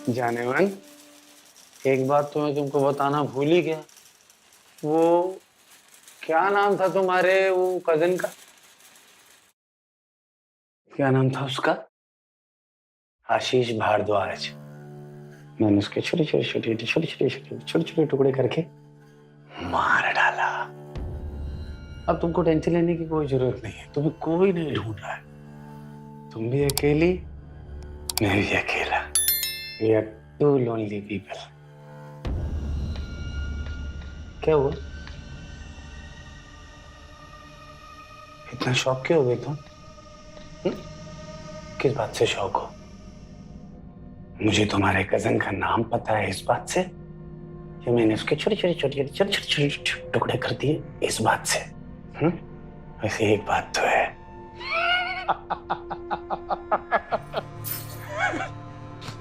जाने मन, एक बात तो मैं तुमको बताना भूल ही गया। वो क्या नाम था तुम्हारे वो कजिन का? क्या नाम था उसका? आशीष भारद्वाज। मैंने उसके छोटे छोटे टुकड़े करके मार डाला। अब तुमको टेंशन लेने की कोई जरूरत नहीं है, तुम्हें कोई नहीं ढूंढ रहा है। तुम भी अकेली, मैं भी अकेला। We are two lonely people. क्या हुआ? इतना शौक क्यों हो गए तुम? हम्म? किस बात से शौक हो? मुझे तुम्हारे कजन का नाम पता है इस बात से, कि मैंने उसके छोटे छोटे टुकड़े कर दिए इस बात से। वैसे एक बात तो है।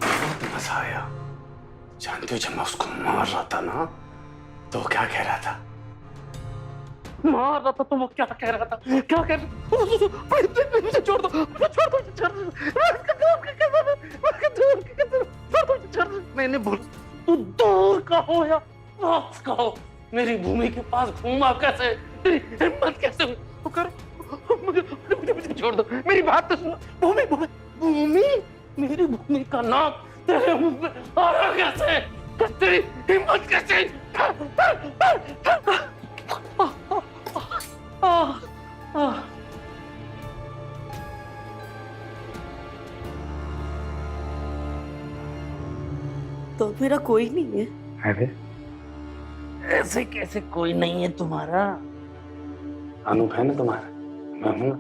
बहुत मजा आया। जानते हो, जब मैं उसको मार रहा था ना, तो वो क्या कह रहा था? मार रहा था तो वो क्या कह रहा था? क्या कह रहा था? मुझे छोड़ दो, मुझे छोड़ दो, छोड़ दो। मैंने बोला तू दूर का हो या पास का हो, मेरी भूमि के पास घूमा कैसे? तेरी हिम्मत कैसे हुई? वो कर मुझे मुझे मुझे छोड़ दो, मेरी बात तो सुनो। भूमि भूमि भूमि, मेरी भूमि का नाम तेरे मुंह में आया कैसे? तेरी हिम्मत कैसे? तो मेरा कोई नहीं है। अरे ऐसे कैसे कोई नहीं है तुम्हारा? अनूप है ना तुम्हारा, मैं हूं ना।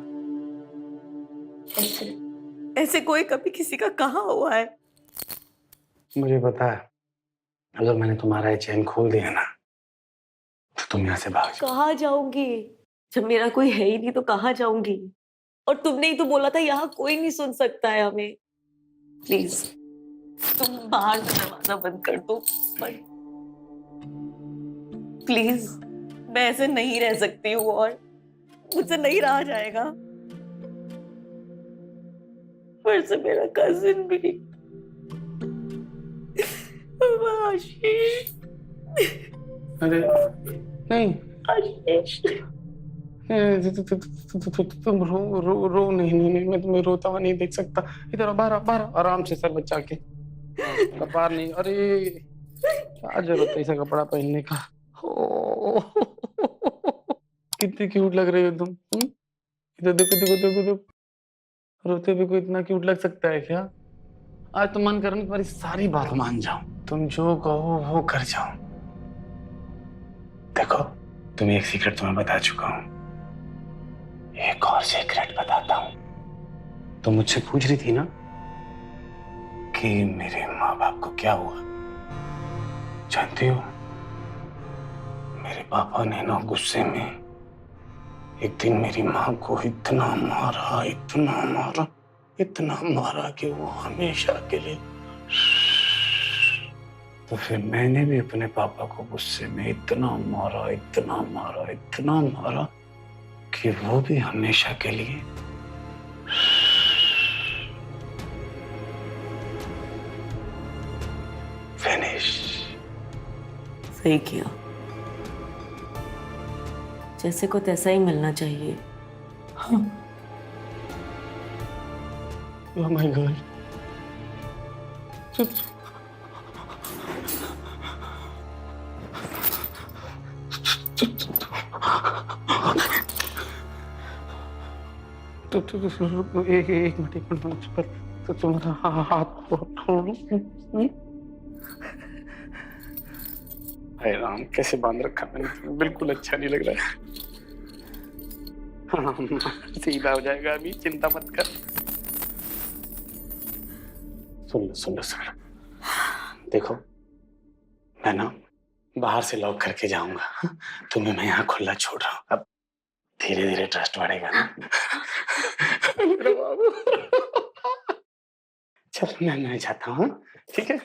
ऐसे ऐसे कोई कभी किसी का कहाँ हुआ है? मुझे पता है, अगर मैंने तुम्हारा ये चैन खोल दिया ना, तो तुम यहाँ से भाग जाओ। कहाँ जाऊंगी? जब मेरा कोई है ही नहीं तो कहाँ जाऊंगी? और तुमने ही तो बोला था यहाँ कोई नहीं सुन सकता है हमें। प्लीज तुम बाहर का दरवाजा बंद कर दो। प्लीज, मैं ऐसे नहीं रह सकती हूँ और मुझसे नहीं रहा जाएगा। फिर से मेरा कजिन भी, आशीष। अरे नहीं, आशीष, तुम रो रो रो नहीं नहीं नहीं, मैं तुम्हें रोता हुआ नहीं देख सकता। इधर आओ, बाहर आओ, बाहर आओ, आराम से सर बचा के। कपार नहीं, अरे क्या जरूरत है ऐसा कपड़ा पहनने का? ओ, कितनी क्यूट लग रही हो तुम। इधर देखो देखो देखो देखो, रोते हुए को इतना क्यूट लग सकता है क्या? आज तो मन कर रहा है तुम्हारी सारी बात मान जाऊं, तुम जो कहो वो कर जाऊं। देखो, तुम्हें एक सीक्रेट तुम्हें बता चुका हूं, एक और सीक्रेट बताता हूं। तुम मुझसे पूछ रही थी ना कि मेरे माँ बाप को क्या हुआ? जानती हो, मेरे पापा ने ना गुस्से में एक दिन मेरी माँ को इतना मारा, इतना मारा, इतना मारा कि वो हमेशा के लिए। तो फिर मैंने भी अपने पापा को गुस्से में इतना मारा, इतना मारा, इतना मारा कि वो भी हमेशा के लिए फिनिश। सही किया। जैसे को तैसा ही मिलना चाहिए। Oh my God. चुप एक मिनट पर, तो तुम्हारा हाथ छोड़ो। हाय राम, कैसे बांध रखा मैंने तुम्हें, बिल्कुल अच्छा नहीं लग रहा है। हाँ, सीधा हो जाएगा अभी, चिंता मत कर। सुन लो सर, देखो मैं ना बाहर से लॉक करके जाऊंगा, तुम्हें मैं यहाँ खुला छोड़ रहा हूँ। अब धीरे धीरे ट्रस्ट बढ़ेगा ना। मेरे बाबू, चल मैं जाता हूँ, ठीक है?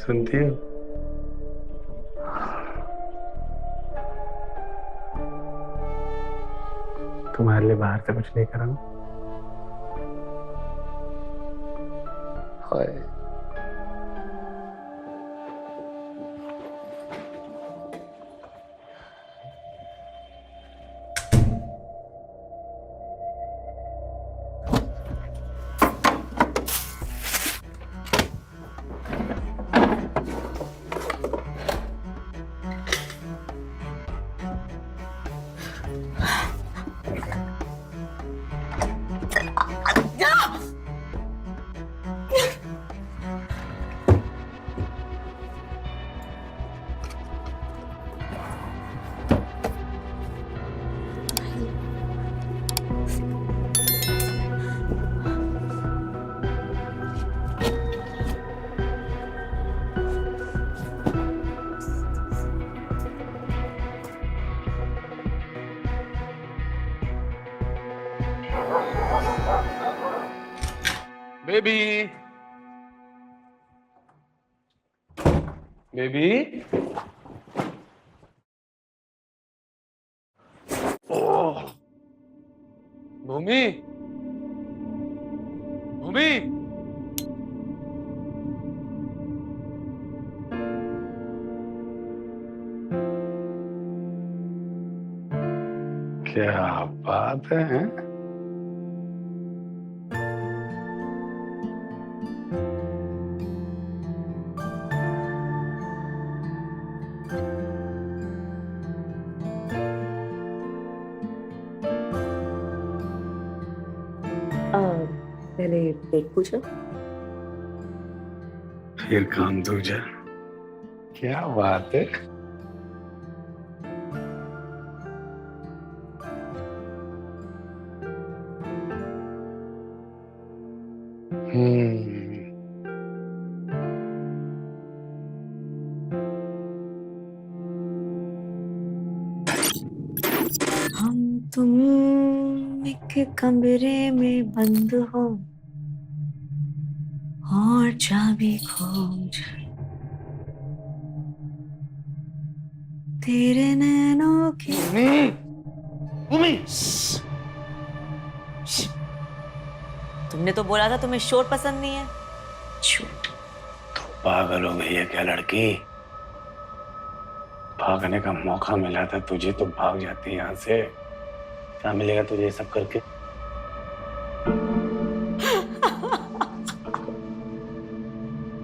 सुनती हो? तुम्हारे लिए बाहर से कुछ लेकर आऊं? हाय। बेबी, बेबी, ओह, भूमि, भूमि, क्या बात है? पहले पेट पूछो। फिर काम दूजा। क्या बात है? हम्म। हम तुम एक कमरे में बंद हो और चाबी खोज तेरे नैनों की। भूमि, भूमि, तुमने तो बोला था तुम्हें शोर पसंद नहीं है। झूठ। तो पागल हो गई है क्या लड़की? भागने का मौका मिला था तुझे तो भाग जाती यहाँ से। क्या मिलेगा तुझे ये सब करके?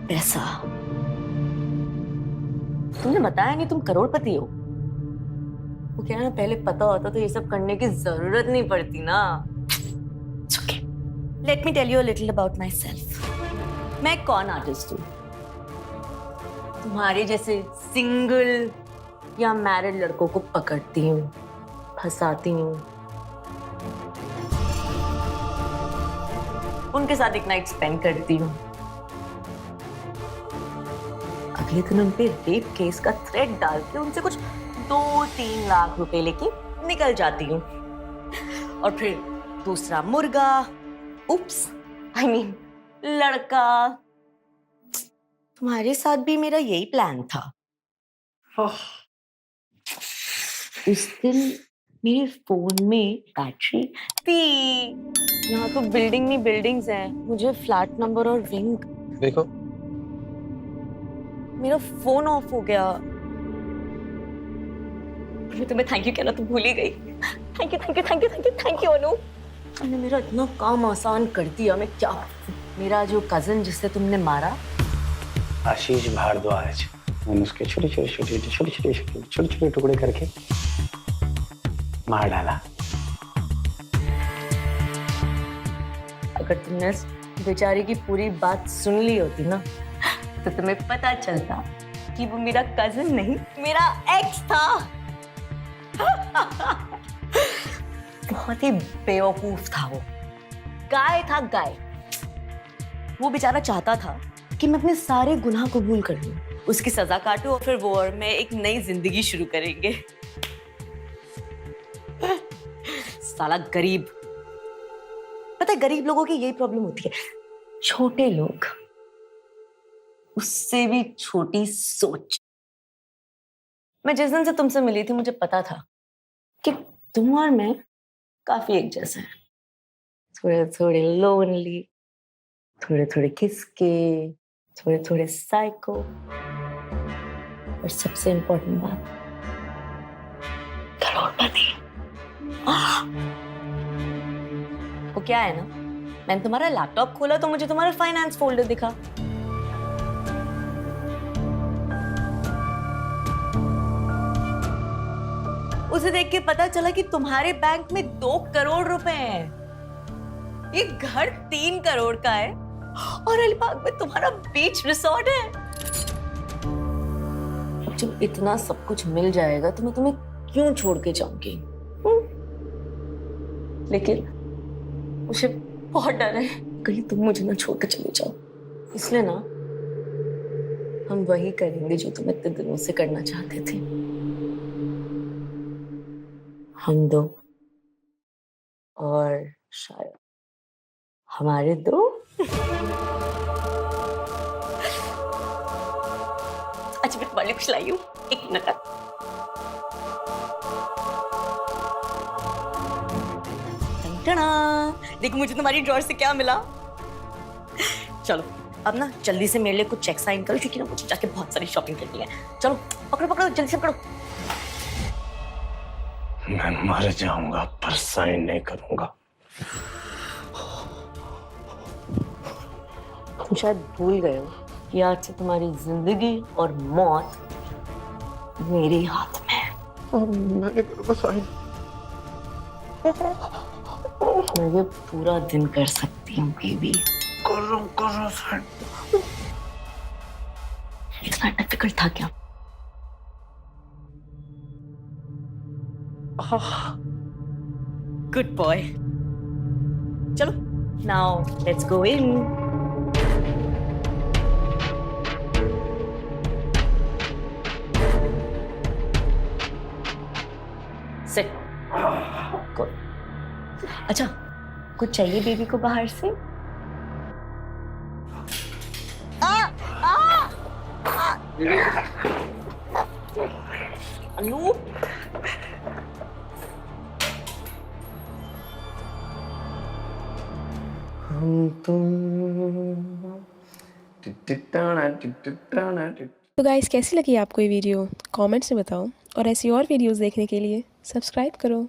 पैसा। तुमने बताया नहीं तुम करोड़पति हो। वो क्या है ना, पहले पता होता तो ये सब करने की जरूरत नहीं पड़ती ना। Let me tell you a little about myself. मैं एक कॉन आर्टिस्ट हूँ। तुम्हारे जैसे सिंगल या मैरिड लड़कों को पकड़ती हूँ, फंसाती हूँ, उनके साथ एक नाइट स्पेंड करती हूँ, अगले दिन उन पे रेप केस का थ्रेड डाल के उनसे कुछ 2-3 लाख रुपए लेके निकल जाती हूँ, और फिर दूसरा मुर्गा, उप्स, आई मीन लड़का। तुम्हारे साथ भी मेरा यही प्लान था। उस दिन मेरे फोन में बैटरी थी। यहाँ तो बिल्डिंग नहीं बिल्डिंग्स हैं, मुझे फ्लैट नंबर और विंग। देखो, मेरा फोन ऑफ हो गया। मैं तुम्हें थैंक यू कहना तो भूल ही गई। Thank you thank you thank you thank you thank you Anu. तुमने मेरा इतना काम आसान कर दिया। मैं क्या, मेरा जो कजन जिससे तुमने मारा, आशीष भारद्वाज, मैंने उसके छोटे छोटे छोटे छोटे छोटे छोटे छोटे छोटे टुकड़े करके मार डाला। अगर तुमने इस बेचारी की पूरी बात सुन ली होती ना, तो तुम्हें पता चलता कि वो मेरा कजन नहीं, मेरा एक्स था। बहुत ही बेवकूफ था वो। गाय था गाय। वो बेचारा चाहता था कि मैं अपने सारे गुनाह कबूल कर लूं, उसकी सजा काटूं, और फिर वो और मैं एक नई जिंदगी शुरू करेंगे। साला गरीब। पता है गरीब लोगों की यही प्रॉब्लम होती है, छोटे लोग, उससे भी छोटी सोच। मैं जिस दिन से तुमसे मिली थी मुझे पता था कि तुम और मैं काफी एक जैसे हैं, थोड़े थोड़े लोनली, थोड़े थोड़े खिसके, थोड़े थोड़े साइको, और सबसे इम्पोर्टेंट बात, करोड़पति। वो क्या है ना, मैंने तुम्हारा लैपटॉप खोला तो मुझे तुम्हारा फाइनेंस फोल्डर दिखा। उसे देख के पता चला कि तुम्हारे बैंक में 2 करोड़ रुपए हैं। ये घर 3 करोड़ का है और अलीबाग में तुम्हारा बीच रिसोर्ट है। जब इतना सब कुछ मिल जाएगा तो मैं तुम्हें क्यों छोड़ के जाऊंगी? लेकिन मुझे बहुत डर है कहीं तुम मुझे ना छोड़ के चले जाओ। इसलिए ना हम वही करेंगे जो तुम इतने दिनों से करना चाहते थे। हम दो और शायद हमारे दो। अच्छा मैं तुम्हारे लिए कुछ लाई हूँ, 1 मिनट। देखो मुझे तुम्हारी ड्रॉअर से क्या मिला। चलो अब ना जल्दी से मेरे लिए कुछ चेक साइन करो क्योंकि ना मुझे जाके बहुत सारी शॉपिंग करनी है। चलो पकड़ो पकड़ो जल्दी से पकड़ो। मैं मर जाऊंगा पर साइन नहीं करूंगा। तुम शायद भूल गए हो कि आज से तुम्हारी जिंदगी और मौत मेरे हाथ में है। मैंने करूंगा साइन। मैं ये पूरा दिन कर सकती हूँ बेबी। करो साइन। इतना डिफिकल्ट था क्या? Good boy. चलो now let's go in. Sit. Good. अच्छा कुछ चाहिए बेबी को बाहर से? अनु तो गाइस कैसी लगी आपको ये वीडियो कमेंट्स में बताओ और ऐसी और वीडियोस देखने के लिए सब्सक्राइब करो।